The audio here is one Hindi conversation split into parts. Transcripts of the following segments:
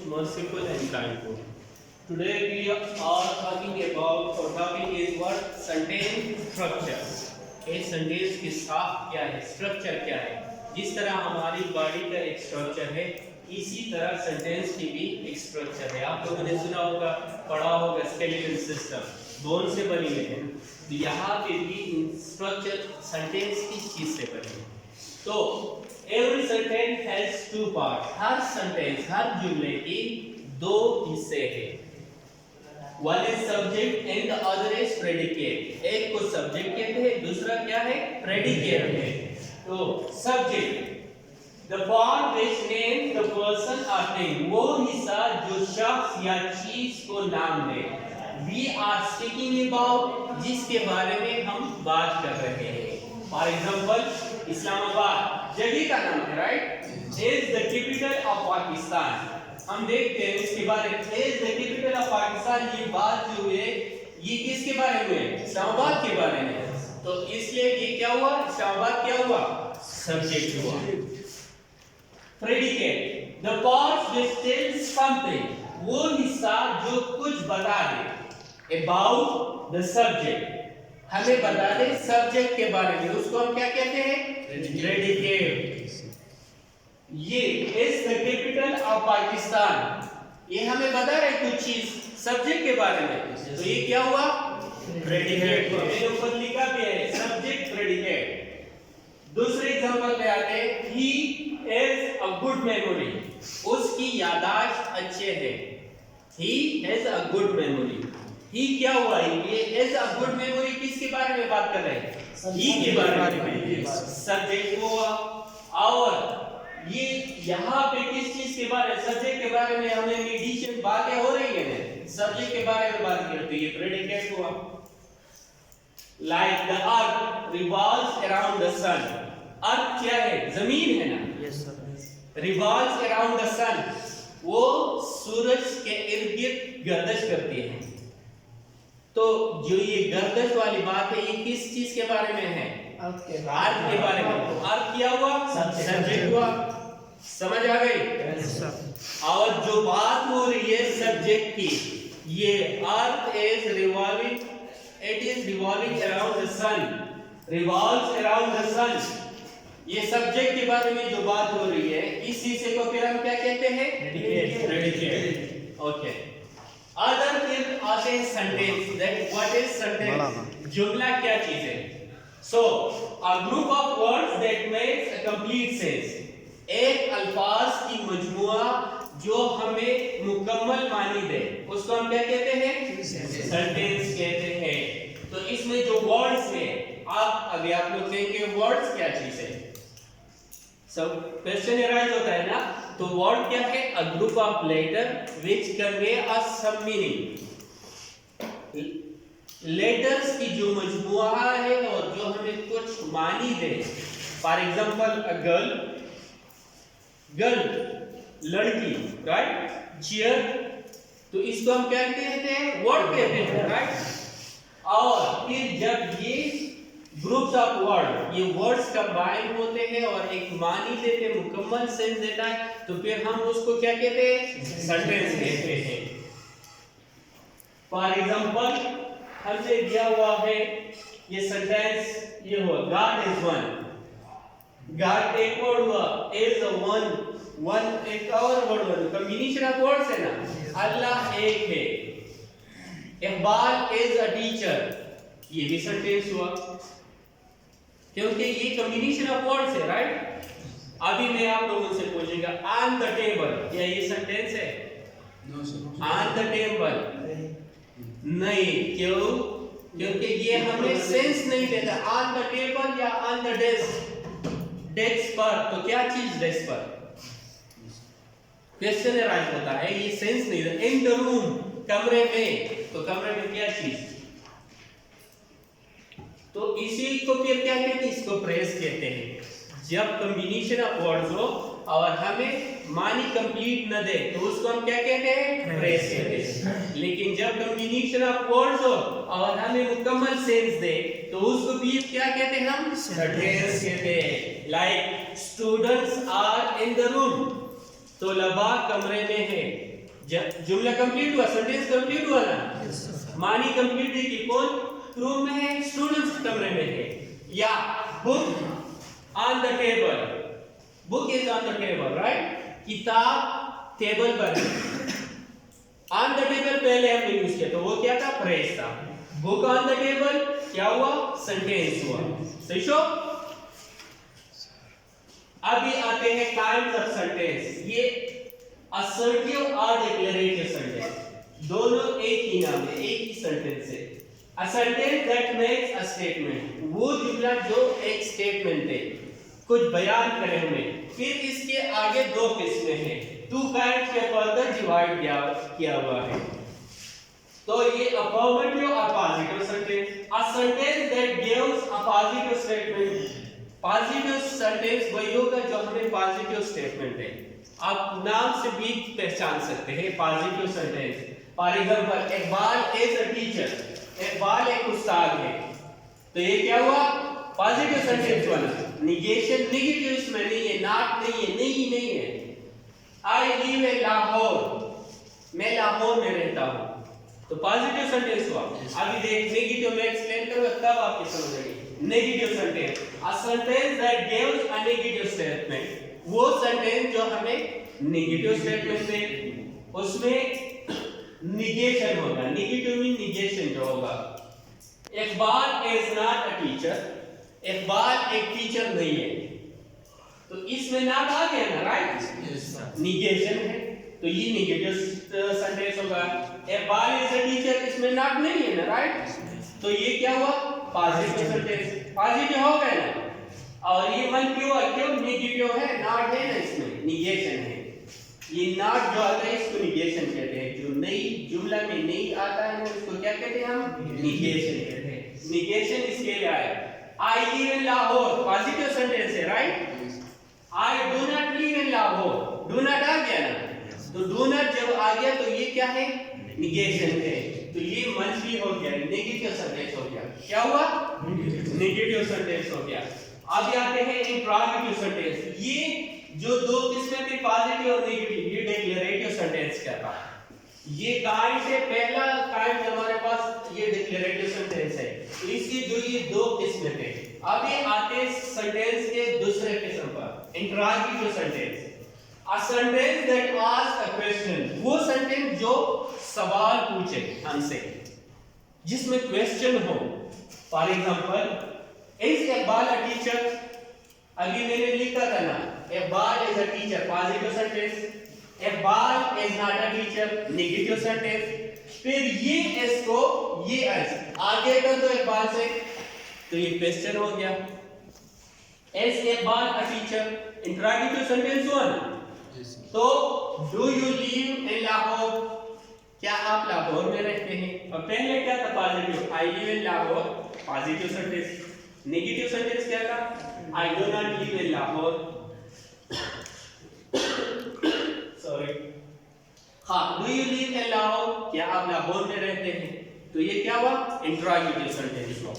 merciful and kindful. Today we are talking about, or topic is what? Sentence structure. एक सेंटेंस की साख क्या है, स्ट्रक्चर क्या है। जिस तरह हमारी बॉडी का एक स्ट्रक्चर है, इसी तरह सेंटेंस की भी एक स्ट्रक्चर है। आप लोगों ने सुना होगा, पढ़ा होगा, स्केलेटल सिस्टम बोन से बनी है। तो यहाँ पे भी स्ट्रक्चर सेंटेंस किस चीज से बनी है? तो every sentence has two parts. हर सेंटेंस, हर जुमले की दो हिस्से हैं। One is subject and the other is predicate. एक को सब्जेक्ट कहते हैं, दूसरा क्या है? प्रेडिकेट है। तो subject, the part which names the person or thing, वो हिस्सा जो शख्स या चीज को नाम दे। We are speaking about, जिसके बारे में हम बात कर रहे हैं। For example, इस्लामाबाद जगह का नाम है, right? Is the capital of Pakistan. हम देखते हैं इसके बारे में, is the capital of Pakistan, ये बात जो है ये किसके बारे में है? इस्लामाबाद के बारे में। तो इसलिए ये क्या हुआ? इस्लामाबाद क्या हुआ? सब्जेक्ट हुआ। Predicate, the part which tells something, वो हिस्सा जो कुछ बता दे about the subject, हमें बता दे सब्जेक्ट के बारे में, उसको हम क्या कहते हैं? प्रेडिकेट। ये is the capital of Pakistan, ये हमें बता रहे कुछ चीज सब्जेक्ट के बारे में, तो ये क्या हुआ? प्रेडिकेट। मैंने ऊपर लिखा भी है सब्जेक्ट प्रेडिकेट। दूसरे एग्जांपल पे आते हैं, he is a good memory, उसकी याददाश्त अच्छे है। He has a good memory, he क्या हुआ? ये इज अ गुड मेमोरी किसके बारे में बात कर रहे हैं? ही के बारे में, सब्जेक्ट हुआ। और ये यहाँ पे किस चीज के बारे में? सब्जेक्ट के बारे में हमें मेडिटेशन बातें हो रही है, सब्जेक्ट के बारे में बात करते हैं, ये प्रेडिकेट हुआ। Like the earth revolves around the sun, earth क्या है? जमीन है ना? Yes sir. Revolves around the sun, वो सूरज के इर्द गिर्द गर्दिश करती है। तो जो ये गर्दिश वाली बात है, ये किस चीज के बारे में है? अर्थ के बारे में। अर्थ क्या हुआ? सब्जेक्ट हुआ। समझ आ गई? और जो बात हो रही है सब्जेक्ट की, ये earth is revolving, it is revolving around the sun, revolves around the sun. ये सब्जेक्ट के बारे में जो बात हो रही है, इस हिस्से को फिर हम क्या कहते हैं? प्रेडिकेट। ओके। अदर फिर आते हैं sentence. That what is sentence? जुमला क्या चीज है? So, a group of words that makes a complete sense. एक अल्फाज की मजमुआ जो हमें मुकम्मल मानी दे, उसको हम क्या कहते हैं? सेंटेंस कहते हैं। तो इसमें जो वर्ड्स हैं, अभी आप लोग कहेंगे वर्ड्स क्या चीज है? सब क्वेश्चन अराइज होता है ना, तो वर्ड क्या है? A group of letters which convey a some meaning. Letters की जो मजमुआ है और जो हमें कुछ मानी दे। For example a girl, girl लड़की, राइट? चेयर, तो इसको हम क्या कहते हैं? वर्ड कहते हैं, राइट? और फिर जब ये ग्रुप्स ऑफ वर्ड, ये वर्ड्स कंबाइन होते हैं और एक मानी देते हैं, मुकम्मल सेंस देता है, तो फिर हम उसको क्या कहते हैं? सेंटेंस कहते हैं। फॉर एग्जाम्पल हमसे दिया हुआ है ये सेंटेंस, ये हुआ गॉड इज वन। गॉड एक वर्ड हुआ, इज वन, वन एक और वर्ड हुआ, कॉम्बिनेशन ऑफ वर्ड्स है ना। अल्लाह एक है। इकबाल इज अ टीचर, ये भी सेंटेंस हुआ क्योंकि ये कॉम्बिनेशन ऑफ वर्ड्स है, राइट? अभी मैं आप लोगों से पूछूंगा ऑन द टेबल, क्या ये सेंटेंस है? ऑन द टेबल नहीं, क्यों? क्योंकि ये हमें सेंस नहीं देता। ऑन द टेबल या ऑन द डेस्क, डेस्क पर, तो क्या चीज डेस्क पर? क्वेश्चन राइट होता है, ये सेंस नहीं देता। इन द रूम, कमरे में, तो कमरे में क्या चीज? तो इसी को फिर क्या कहते हैं? इसको प्रेस कहते हैं। जब कॉम्बिनेशन ऑफ वर्ड्स हो और हमें मानी कंप्लीट न दे, तो उसको हम क्या कहते हैं? प्रेस कहते हैं। लेकिन जब कॉम्बिनेशन ऑफ वर्ड्स हो और हमें मुकम्मल सेंस दे, तो उसको भी क्या कहते हैं? हम सेंटेंस कहते हैं। Like students are in the room, तलबा कमरे में है। जुमला कंप्लीट हुआ, सेंटेंस कंप्लीट हुआ ना, मानी कंप्लीट है कि कौन रूम में है, स्टूडेंट्स कमरे में है। या book on the table, book is on the table, right, किताब टेबल पर है। ऑन द टेबल पहले हमने यूज किया तो वो क्या था, फ्रेज था। बुक ऑन द टेबल क्या हुआ, सेंटेंस हुआ। सही शो। अभी आते हैं काइंड्स ऑफ सेंटेंस। ये असर्टिव और डिक्लेरेटिव सेंटेंस दोनों एक ही नाम है, एक ही सेंटेंस है। A sentence that makes a statement, वो जुमला जो एक स्टेटमेंट है, कुछ बयान करे हमें। फिर इसके आगे दो किस्में हैं, टू काइंड्स के फर्दर डिवाइड किया हुआ है। तो ये अफर्मेटिव और positive sentence. A sentence that gives a positive statement, positive sentence वही होगा जो हमें पॉजिटिव स्टेटमेंट है। आप नाम से भी पहचान सकते हैं positive sentence. For example, Iqbal is a teacher, Iqbal एक उस्ताद है, तो ये क्या हुआ, पॉजिटिव सेंटेंस बना। निगेशन नेगेटिव इसमें नहीं है, नॉट नहीं है, नहीं है। आई लिव इन लाहौर, मैं लाहौर में रहता हूं, तो पॉजिटिव सेंटेंस हुआ। अभी देख नेगेटिव में एक्सप्लेन करूंगा तब आपको समझ आएगी। Negative sentence, a sentence that gives a negative statement, वो सेंटेंस जो हमें नेगेटिव स्टेटमेंट दे, उसमें निगेशन होगा। नेगेटिव मीन निगेशन जो होगा। Iqbal is not a teacher, Iqbal एक टीचर नहीं है, तो इसमें नॉट आ गया ना, राइट, निगेशन है, तो ये नेगेटिव सेंटेंस होगा। इकबाल इज अ टीचर, इसमें नॉट नहीं है ना, राइट, तो ये क्या हुआ, पॉजिटिव सेंटेंस। पॉजिटिव हो गया ना, और ये मन क्यों नेगेटिव है, नॉट है ना, इसमें निगेशन है। ये नॉट जो आता है इसको निगेशन कहते हैं, जो नई जुमला में नहीं आता है उसको क्या कहते हैं, हम निगेशन कहते हैं। निगेशन इसके लिए आया। I live in Lahore, positive sentence है, right. I do not live in Lahore, do not आ गया ना, तो डू नॉट जब आ गया तो ये क्या है, निगेशन है, तो ये मंफी हो गया, नेगेटिव सेंटेंस हो गया। क्या हुआ, नेगेटिव सेंटेंस हो गया। अब आते हैं इंट्रोगेटिव सेंटेंस। ये जो दो किस्में थी, पॉजिटिव और नेगेटिव, ये डिक्लेरेटिव सेंटेंस कहता है। ये काइंड से पहला काइंड हमारे पास ये डिक्लेरेटिव सेंटेंस है, तो इसकी जो ये दो किस्में थे। अब ये आते सेंटेंस के दूसरे किस्म पर, interrogative sentence. A sentence that asks a question, वो सेंटेंस जो सवाल पूछे हमसे, जिसमें क्वेश्चन हो। For example, is Iqbal a teacher, अभी मैंने लिखा था ना, Iqbal is a teacher, positive sentence. Iqbal is not a teacher, negative sentence. फिर ये एस को ये एस आगे कर दो इकबाल से, तो ये क्वेश्चन हो गया। Is Iqbal a teacher, interrogative sentence हुआ ना। तो do you live in Lahore, क्या आप लाहौर में रहते हैं, और पहले क्या था, positive, I live in Lahore, positive sentence. Negative sentence क्या था, I do not live in Lahore, sorry. हाँ, do you live in Lahore, क्या आप लाहौर में रहते हैं, तो ये क्या हुआ, इंट्रोगेटिव सेंटेंस हुआ।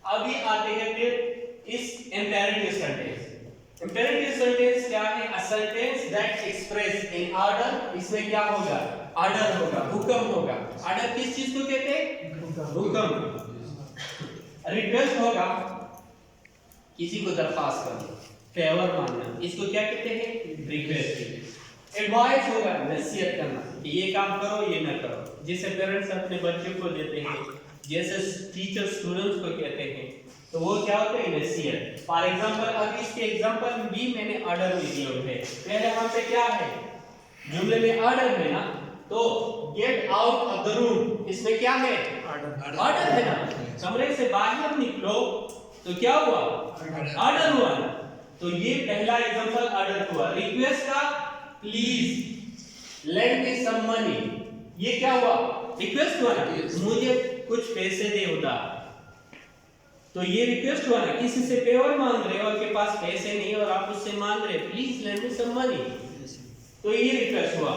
अभी आते हैं फिर इस इंपेरेटिव सेंटेंस। इंपेरेटिव सेंटेंस क्या है, a sentence that express in order, इसमें क्या होगा, ऑर्डर होगा, हुक्म होगा। ऑर्डर किस चीज को कहते हैं, हुक्म। रिक्वेस्ट होगा, किसी को दरखास्त करना, फेवर मांगना, इसको क्या कहते हैं, रिक्वेस्ट। एडवाइस होगा, नसीहत करना कि ये काम करो, ये ना करो, जैसे पेरेंट्स अपने बच्चों को देते हैं, जैसे टीचर स्टूडेंट्स को कहते हैं, तो वो क्या होता है, नसीहत। फॉर एग्जांपल, अब इसके एग्जांपल भी मैंने ऑर्डर में दिए हुए हैं। पहले हमसे क्या है, जुमले में ऑर्डर है ना, तो gate out of the room, इसमें क्या है, ऑर्डर है ना, कमरे से बाहर निकलो, तो क्या हुआ, ऑर्डर हुआ ना। तो ये पहला एग्जांपल ऑर्डर हुआ। रिक्वेस्ट का, please lend me some money, ये क्या हुआ, रिक्वेस्ट हुआ ना, मुझे कुछ पैसे दे उधार, तो ये रिक्वेस्ट हुआ ना, किसी से फेवर मांग रहे हो, आपके पास पैसे नहीं और आप उससे मांग रहे, please lend me some money, तो ये रिक्वेस्ट हुआ।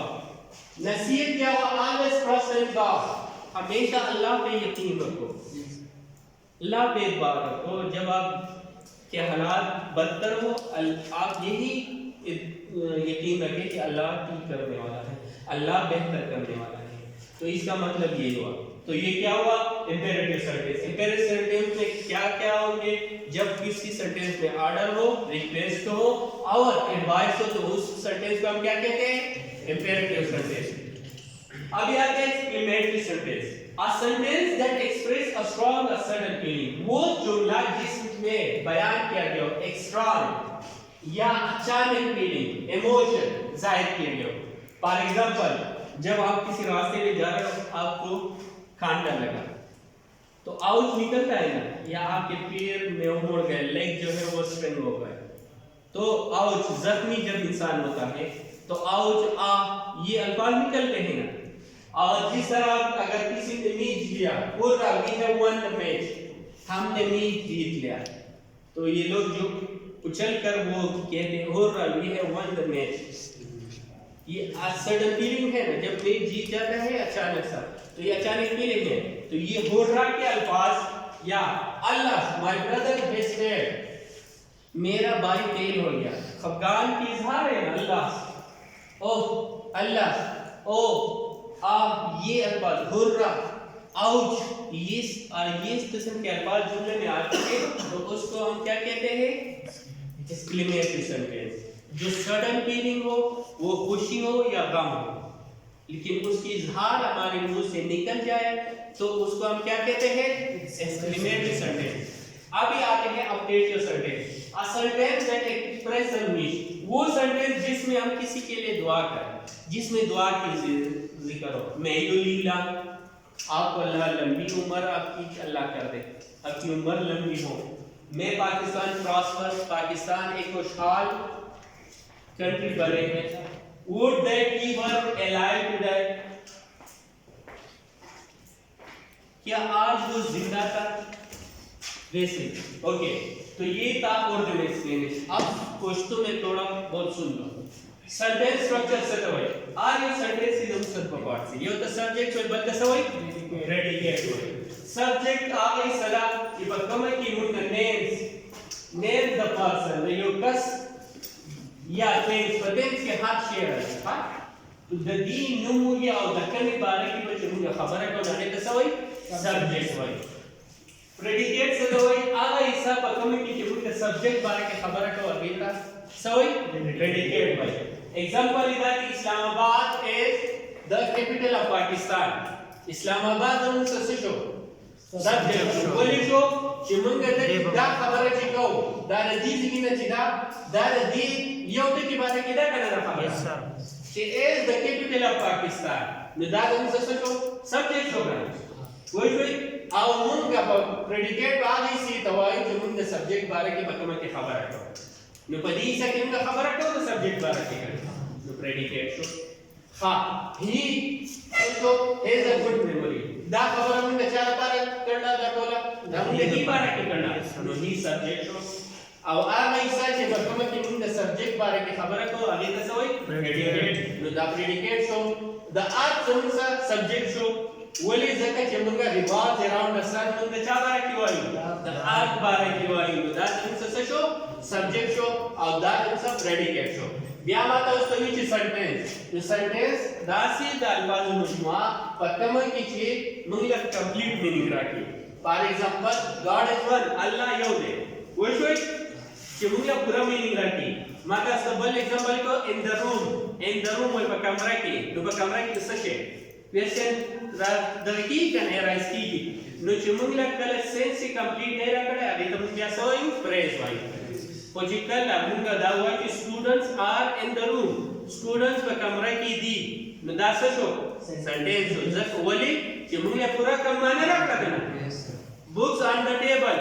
नसीहत क्या हुआ, ऑलवेज ट्रस्ट इन गॉड, हमेशा अल्लाह पे यकीन रखो, अल्लाह पे एतबार रखो। जब आप के हालात बदतर हो, आप यही यकीन रखें कि अल्लाह ठीक करने वाला है, अल्लाह बेहतर करने वाला है। तो इसका मतलब ये हुआ। तो ये क्या हुआ? Imperative sentence. इंपेरेटिव सेंटेंस में क्या क्या होंगे? जब किसी सेंटेंस में ऑर्डर हो, रिक्वेस्ट हो और एडवाइस हो, तो उस सेंटेंस को हम क्या कहते हैं? Imperative sentence. अब ये आते हैं exclamatory sentence. A sentence that express a strong or sudden feeling, वो जुमला जिसमें बयान किया गया हो एक strong या अचानक फीलिंग, इमोशन जाहिर किया गया हो। फॉर एग्जांपल, जब आप किसी रास्ते में जा रहे हो, आपको कांटा लगा, तो आउच निकलता है ना, या आपके पैर में मुड़ गए, लेग जो है वो स्ट्रेन हो गए, तो आउच, जख्मी जब इंसान होता है तो आउच ये अल्फाज निकलते हैं ना। और जिस तरह अगर किसी ने मैच लिया, पूरा we have won the match, हमने मैच जीत लिया, तो ये लोग जो उछल कर वो कहते हैं hurrah we have won the match. ये सडन फीलिंग है ना, जब मैच जीत जाता है अचानक सा, तो ये अचानक फीलिंग है। तो ये हुर्रा के अल्फाज या अल्लाह माय ब्रदर हैज फेल्ड, मेरा भाई फेल हो गया, खफगान की इजहार है अल्लाह, ओह अल्लाह, ओह ये अल्फाज हुर्रा, आउच, ये किस्म के अल्फाज जुमले में आते हैं, तो उसको हम क्या कहते हैं? Exclamatory sentence. जो सडन फीलिंग हो, वो खुशी हो या गम हो, लेकिन उसकी इजहार हमारे मुंह से निकल जाए, तो उसको हम क्या कहते हैं? Exclamatory sentence. अब ये आते हैं optative sentence. A sentence that express a wish, वो सेंटेंस जिसमें हम किसी के लिए दुआ करें, जिसमें दुआ की जिक्र हो। मैं लीला, आपको अल्लाह लंबी उम्र आपकी अल्लाह कर दे, आपकी उम्र लंबी हो। मैं पाकिस्तान प्रॉस्पर, पाकिस्तान एक खुशहाल कंट्री बने हैं। Would that he were alive today, क्या आज वो जिंदा था? वैसे ओके, तो ये था ओरिजिनल एक्सप्लेनेशन। अब क्वेश्चन में थोड़ा बहुत सुन लो। सेंटेंस स्ट्रक्चर से तो आर ये सेंटेंस इज उनसर पार्ट से, ये होता सब्जेक्ट में बंद सवई प्रेडिकेट हो। सब्जेक्ट आ गई सला, ये बकम की मुन names, name the person, the योकस या थिंग्स, थिंग्स के हाथ शेयर है, हां। तो द दी नुमु या और द कमी बारे की बच्चे मुझे खबर है, को जाने तो सवई सब्जेक्ट वही प्रेडिकेट से तो वही आगा हिस्सा पकमे की के सब्जेक्ट बारे के खबर है, को अभी था सवई प्रेडिकेट भाई। एग्जांपल इधर कि Islamabad is the capital of Pakistan. Islamabad हम से शो सब्जेक्ट बोली शो चिमंग ते दा खबर है चिको दा रजी की न चिदा दा रजी योते की बात किदा करना खबर है sir, she is the capital of Pakistan. न दा हम से शो सब्जेक्ट होगा वही आओ मुन का प्रेडिकेट आ गई सी तवाई चिमंग द सब्जेक्ट बारे की बकमा की खबर है, न पदी से किम का खबर है तो सब्जेक्ट बारे की न प्रेडिकेट शो। हां ही तो हैज अ गुड मेमोरी, दा खबर हम ने चार बार करना दा बोला दा मुझे की बारे की करना नो ही सब्जेक्ट शो। अब आ गई सा जे बकमा की मुन द सब्जेक्ट बारे की खबर को आगे तो सोई प्रेडिकेट नो दा प्रेडिकेट शो। द आर्ट समसा सब्जेक्ट शो वली जका जे मुंगा रिवाज अराउंड द सन मुंगा चा बारे की वाई द आर्ट बारे की वाई दा समसा शो सब्जेक्ट शो और दा समसा प्रेडिकेट शो। बिया माता उसको नीचे सेंटेंस, जो सेंटेंस दासी द अल्फाज मजमुआ पकम की ची मुंगा कंप्लीट मीनिंग राखी। For example God is one, अल्लाह यौदे, वो शो कि मुंगा पूरा मीनिंग राखी। माता सबल एग्जांपल को इन द रूम वो कमरा की, तो कमरा की सशे क्वेश्चन द की कैन एराइज की नो चिमुंगला कल सेंस कंप्लीट नहीं रखड़े अभी तो मुंगा सोइंग प्रेज वाई पोजिकल मुंगा दावा कि students are in the room, students पे कमरा की दी नदासा शो सेंटेंस जक वली चिमुंगला पूरा कम माने रखा था ना। Books on the table,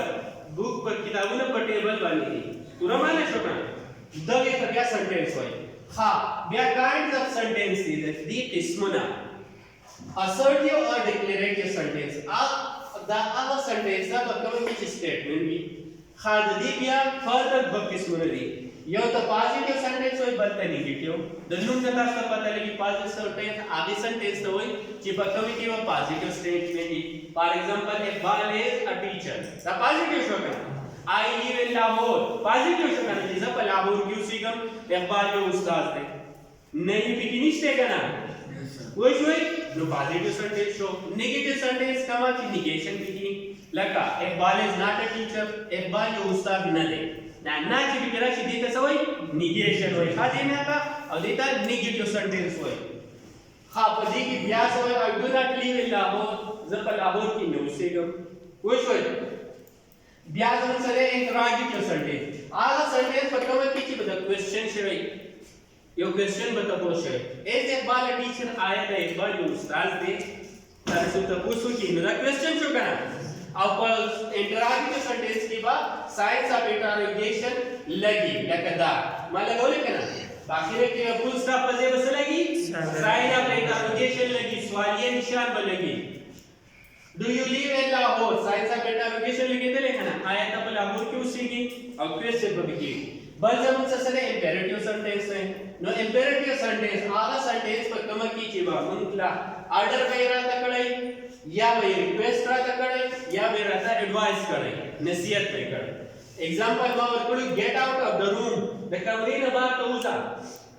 book पर किताबों ने पर टेबल वाली थी पूरा माने शो ना द ये क्या सेंटेंस हुई। हां बे काइंड्स ऑफ सेंटेंस थी दी किस्मना assertive or declarative sentence। The a sentence दा बकम की स्टेटमेंट भी खाद दी बिया फर्दर बकिस्मना दी यो तो पॉजिटिव सेंटेंस होई बल्कि नेगेटिव दन्नुम नता का पता लगी पॉजिटिव सेंटेंस आगे सेंटेंस तो होई कि बकम की पॉजिटिव स्टेटमेंट दी। For example Iqbal is a teacher द पॉजिटिव शो का I live in Lahore positive show करना जैसे पर लाहौर क्यों सीगम इकबाल के उस्ताद थे नहीं बिकिनिश थे करना वो show no positive sentence show negative sentence comma की निगेशन बिकी लगा Iqbal is not a teacher Iqbal के उस्ताद न थे ना की बिकरा ची देता सवय निगेशन होय खा देना का और देता नेगेटिव सेंटेंस होय खा पदी की ब्यास होय आई do not live in Lahore जब लाहौर की नो सीगम वो शो ब्याज अनुसारे इंटरोगेटिव सेंटेंस आला सेंटेंस पर कम पीछे बता क्वेश्चन छे यो क्वेश्चन बता पोछे एज इकबाल टीचर आया था इकबाल जो उस्ताद थे तारे से तो पूछो कि मेरा क्वेश्चन शो करना अब इंटरोगेटिव सेंटेंस की बात साइंस ऑफ इंटरोगेशन लगी लकदा मान लगा बोले करना बाकी रे के फुल स्टॉप पर बस लगी साइंस ऑफ इंटरोगेशन लगी सवालिया निशान पर लगी do you live in Lahore science of interrogation लिखे थे लिखना आया था लाहौर क्यों सीखी और क्वेश्चन पर लिखी बल जब ससरे इंपेरेटिव सेंटेंस है नो इंपेरेटिव सेंटेंस आला सेंटेंस पर कम की चीबा मुंतला ऑर्डर वगैरह तकड़े या वे रिक्वेस्ट रा तकड़े या वे रहता एडवाइस करे नसीहत पे करे एग्जांपल में और कोई gate out of the room the कमरे न बात तो उसा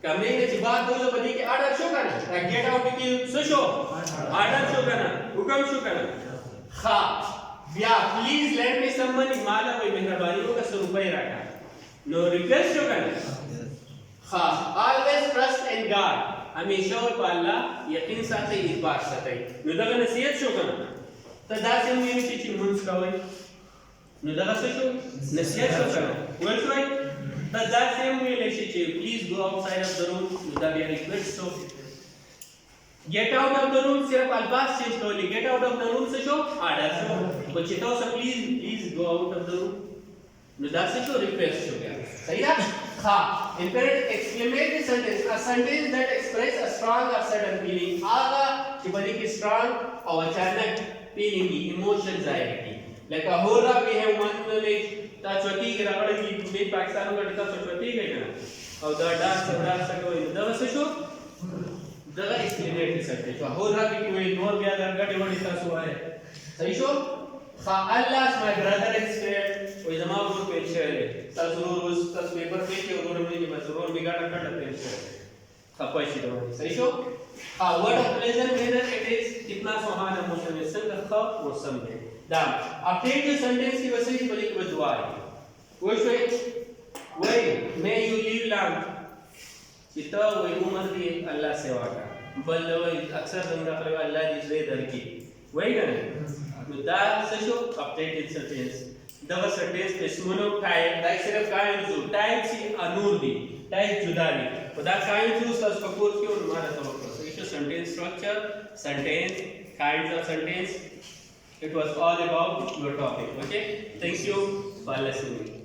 कमरे ने जी बात तो बदी के ऑर्डर शो करना गेट आउट की शो ऑर्डर शो करना हुक्म शो करना खा या please let me some money माला वे मेहरबानी होगा 100 रुपए रखा नो रिक्वेस्ट शो करना खा ऑलवेज ट्रस्ट इन गॉड हमेशा और पाला यकीन साथे इस बात सताई नो दगा नसीहत शो करना तो दासे में ये चीज मुंस का होय नो दगा से शो नसीहत शो करना well right the that same way like she please go outside of the room नो दगा request show get out of the room सिर्फ अल्फाज चेंज कर ली get out of the room से शो ऑर्डर शो बच्चे तो सब please go out of the room नो दैट से शो रिक्वेस्ट शो गया सही है हा imperative exclamatory sentence a sentence that express a strong or sudden feeling आगा कि बड़ी की strong और अचानक feeling की emotions आएगी like a हो रहा भी है मन में ता चौथी की रगड़ की में पाकिस्तान का टिका चौथी के ना और द डांस का कोई दवा से शो दगा exclamatory sentence हो रहा भी कोई नोर भी अगर गड़े बड़ी ता सो है सही शो खा अल्लाह my brother is scared कोई जमा को पेश है तजरूर उस पेपर पे के और में बस रोल बिगाड़ कर लेते हैं खपाई सी दो सही शो हां word of pleasure whether it is कितना सुहाना मौसम है संग खौफ मौसम है दाम अपडेट जो सेंटेंस की वजह से बड़ी की दुआ है वो शो वही मे यू लिव लॉन्ग चिता वही उम्र दी अल्लाह सेवा का बल वही अक्सर बंदा करे अल्लाह जिस दर की वही ना मुद्दा से शो अपडेट सेंटेंस दवा सेंटेंस इसमनो टाइप दाई सिर्फ कायम जो टाइप सी अनूर दी टाइप जुदा दी खुदा कायम जो उसका सपोर्ट क्यों हमारा तवक्कुल सो इस sentence structure sentence kinds of sentence it was all about your topic okay thank you for listening